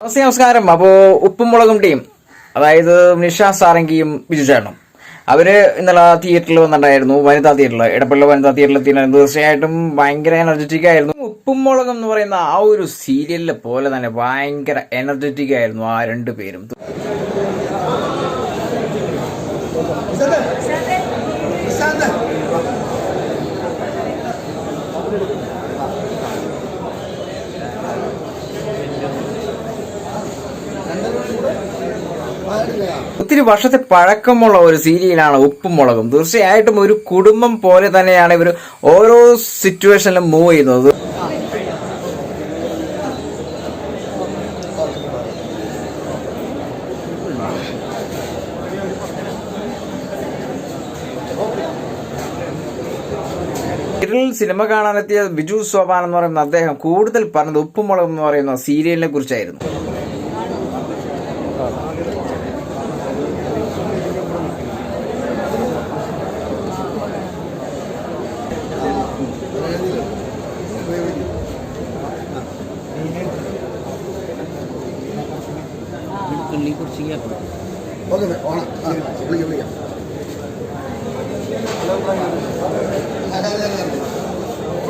നമസ്കാരം. അപ്പോൾ ഉപ്പും മുളകും ടീം, അതായത് നിഷ സാരംഗിയും ബിജു ചേട്ടനും, അവര് ഇന്നലെ തിയേറ്ററിൽ വന്നിട്ടുണ്ടായിരുന്നു. വനിതാ തിയേറ്ററിൽ, ഇടപ്പള്ളി വനിതാ തിയേറ്ററിൽ എത്തിയിരുന്നു. തീർച്ചയായിട്ടും ഭയങ്കര എനർജറ്റിക് ആയിരുന്നു. ഉപ്പും മുളകും എന്ന് പറയുന്ന ആ ഒരു സീരിയലിലെ പോലെ തന്നെ ഭയങ്കര എനർജറ്റിക് ആയിരുന്നു ആ രണ്ടുപേരും. ഒത്തിരി വർഷത്തെ പഴക്കമുള്ള ഒരു സീരിയലാണ് ഉപ്പും മുളകും. തീർച്ചയായിട്ടും ഒരു കുടുംബം പോലെ തന്നെയാണ് ഇവർ ഓരോ സിറ്റുവേഷനിലും മൂവ് ചെയ്യുന്നത്. സിനിമ കാണാനെത്തിയ ബിജു സോപാൻ എന്ന് പറയുന്ന അദ്ദേഹം കൂടുതൽ പറഞ്ഞത് ഉപ്പും മുളകും എന്ന് പറയുന്ന സീരിയലിനെ കുറിച്ചായിരുന്നു.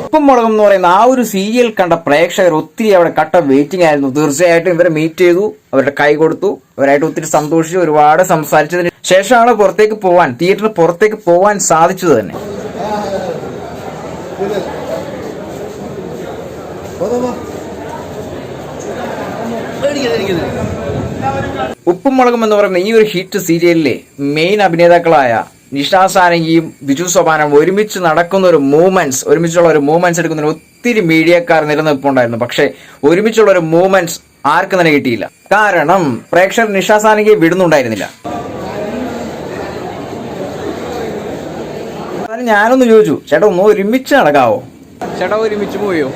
ഉപ്പും മുളകും എന്ന് പറയുന്ന ആ ഒരു സീരിയൽ കണ്ട പ്രേക്ഷകർ ഒത്തിരി അവിടെ കട്ട വെയിറ്റിംഗ് ആയിരുന്നു. തീർച്ചയായിട്ടും ഇവരെ മീറ്റ് ചെയ്തു, അവരുടെ കൈ കൊടുത്തു, അവരായിട്ട് ഒത്തിരി സന്തോഷിച്ചു, ഒരുപാട് സംസാരിച്ചതിന് ശേഷമാണ് തിയേറ്ററിന് പുറത്തേക്ക് പോവാൻ സാധിച്ചത് തന്നെ. ഉപ്പും മുളകും എന്ന് പറയുന്ന ഈ ഒരു ഹിറ്റ് സീരിയലിലെ മെയിൻ അഭിനേതാക്കളായ നിഷ സാരംഗിയും ബിജു സോപാനും ഒരുമിച്ചുള്ള ഒരു മൂവ്മെന്റ്സ് എടുക്കുന്നതിന് ഒത്തിരി മീഡിയക്കാർ നിലനിൽപ്പുണ്ടായിരുന്നു. പക്ഷെ ഒരുമിച്ചുള്ള ഒരു മൂവ്മെന്റ്സ് ആർക്കും തന്നെ കിട്ടിയില്ല. കാരണം പ്രേക്ഷകർ നിഷ സാരംഗിയെ വിടുന്നുണ്ടായിരുന്നില്ല. ഞാനൊന്ന് ചോദിച്ചു, ചേട്ടാ ഒന്ന് ഒരുമിച്ച് നടക്കാവോ? ചേട്ടാ ഒരുമിച്ച് പോയോ?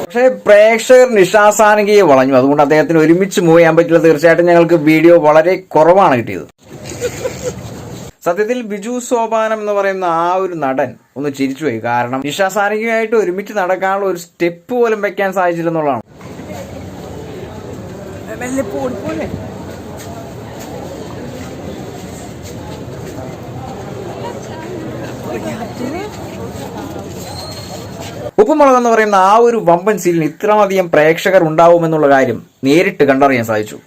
പക്ഷേ പ്രേക്ഷകർ നിഷ സാരംഗിയെ വളഞ്ഞു. അതുകൊണ്ട് അദ്ദേഹത്തിന് ഒരുമിച്ച് മൂവ് ചെയ്യാൻ പറ്റില്ല. തീർച്ചയായിട്ടും ഞങ്ങൾക്ക് വീഡിയോ വളരെ കുറവാണ് കിട്ടിയത്. സത്യത്തിൽ ബിജു സോപാനം എന്ന് പറയുന്ന ആ ഒരു നടൻ ഒന്ന് ചിരിച്ചുപോയി. കാരണം നിഷ സാരംഗിയുമായിട്ട് ഒരുമിച്ച് നടക്കാനുള്ള ഒരു സ്റ്റെപ്പ് പോലും വെക്കാൻ സാധിച്ചില്ലെന്നുള്ളതാണ്. ഉപ്പുമുളക് എന്ന് പറയുന്ന ആ ഒരു വമ്പൻ സീരിയൽ ഇത്രമധികം പ്രേക്ഷകർ ഉണ്ടാവുമെന്നുള്ള കാര്യം നേരിട്ട് കണ്ടറിയാൻ സാധിച്ചു.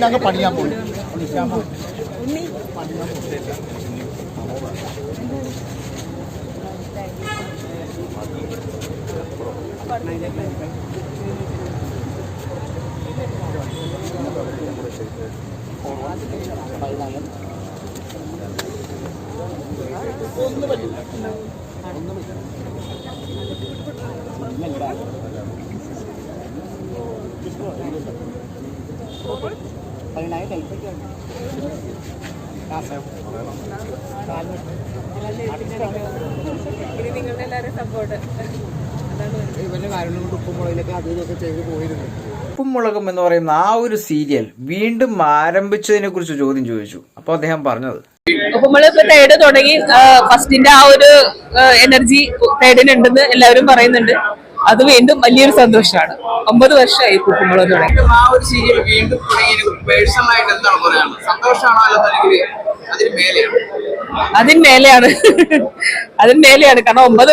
ഞങ്ങൾ പണിയാൻ പോയി. ഉപ്പും മുളകും എന്ന് പറയുന്ന ആ ഒരു സീരിയൽ വീണ്ടും ആരംഭിച്ചതിനെ കുറിച്ച് ചോദ്യം ചോദിച്ചു. അപ്പൊ അദ്ദേഹം പറഞ്ഞത്, ഉപ്പുമുളക് ഇപ്പൊ തേർഡ് തുടങ്ങി. ഫസ്റ്റിന്റെ ആ ഒരു എനർജി തേർഡിനുണ്ടെന്ന് എല്ലാവരും പറയുന്നുണ്ട്. അത് വീണ്ടും വലിയൊരു സന്തോഷമാണ്. 9 വർഷമായി ഉപ്പുമുളക് തുടങ്ങി. അതിന്മേലെയാണ് കാരണം 9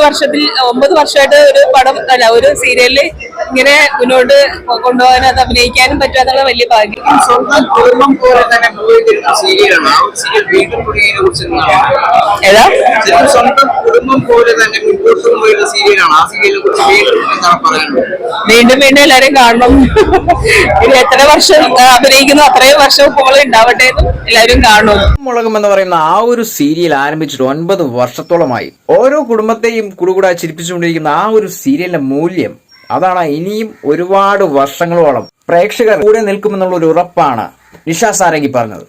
വർഷമായിട്ട് ഒരു പടം അല്ല, ഒരു സീരിയലില് ഇങ്ങനെ മുന്നോട്ട് കൊണ്ടുപോകാനും അത് അഭിനയിക്കാനും പറ്റുക വലിയ ഭാഗ്യം. ഏതാ വീണ്ടും എല്ലാരും കാണണം. ഇത് എത്ര വർഷം അഭിനയിക്കുന്നു അത്രയും വർഷം ഉപ്പുമുളക് ഉണ്ടാവട്ടെ എന്നും എല്ലാവരും കാണണം. മുളകും എന്ന് പറയുന്ന ആ ഒരു സീരിയൽ ആരംഭിച്ചിട്ട് 9 വർഷത്തോളമായി. ഓരോ കുടുംബത്തെയും കുടുകൂടാ ചിരിപ്പിച്ചുകൊണ്ടിരിക്കുന്ന ആ ഒരു സീരിയലിന്റെ മൂല്യം, അതാണ് ഇനിയും ഒരുപാട് വർഷങ്ങളോളം പ്രേക്ഷകർ കൂടെ നിൽക്കുമെന്നുള്ള ഒരു ഉറപ്പാണ് നിഷ സാരംഗി പറഞ്ഞത്.